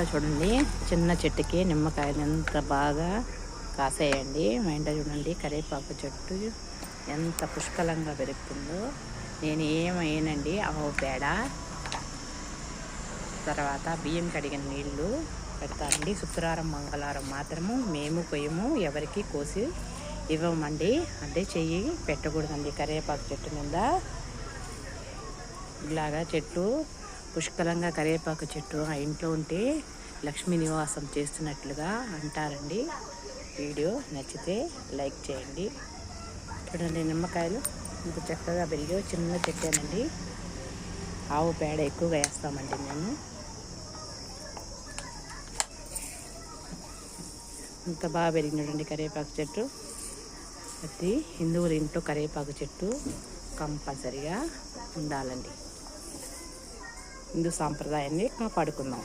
ఇంట్లో చూడండి చిన్న చెట్టుకి నిమ్మకాయలు ఎంత బాగా కాసాయండి. మా ఇంట్లో చూడండి కరివేపాకు చెట్టు ఎంత పుష్కలంగా పెరుగుతుందో. నేను ఏమైనానండి ఆవు పేడ, తర్వాత బియ్యం కడిగిన నీళ్లు పెడతానండి. శుక్రవారం మంగళవారం మాత్రము మేము కొయ్యము, ఎవరికి కోసి ఇవ్వమండి. అంటే చెయ్యి పెట్టకూడదండి కరివేపాకు చెట్టు మీద. ఇలాగా చెట్టు పుష్కలంగా కరివేపాకు చెట్టు ఆ ఇంట్లో ఉంటే లక్ష్మీ నివాసం చేస్తున్నట్లుగా అంటారండి. వీడియో నచ్చితే లైక్ చేయండి. చూడండి నిమ్మకాయలు ఇంత చక్కగా పెరిగి చిన్న చెట్టేనండి. ఆవు పేడ ఎక్కువగా వేస్తామండి మేము. ఇంత బాగా పెరిగినటువంటి కరివేపాకు చెట్టు. ప్రతి హిందువుల ఇంట్లో కరివేపాకు చెట్టు కంపల్సరిగా ఉండాలండి. హిందూ సాంప్రదాయాన్ని కాపాడుకుందాం.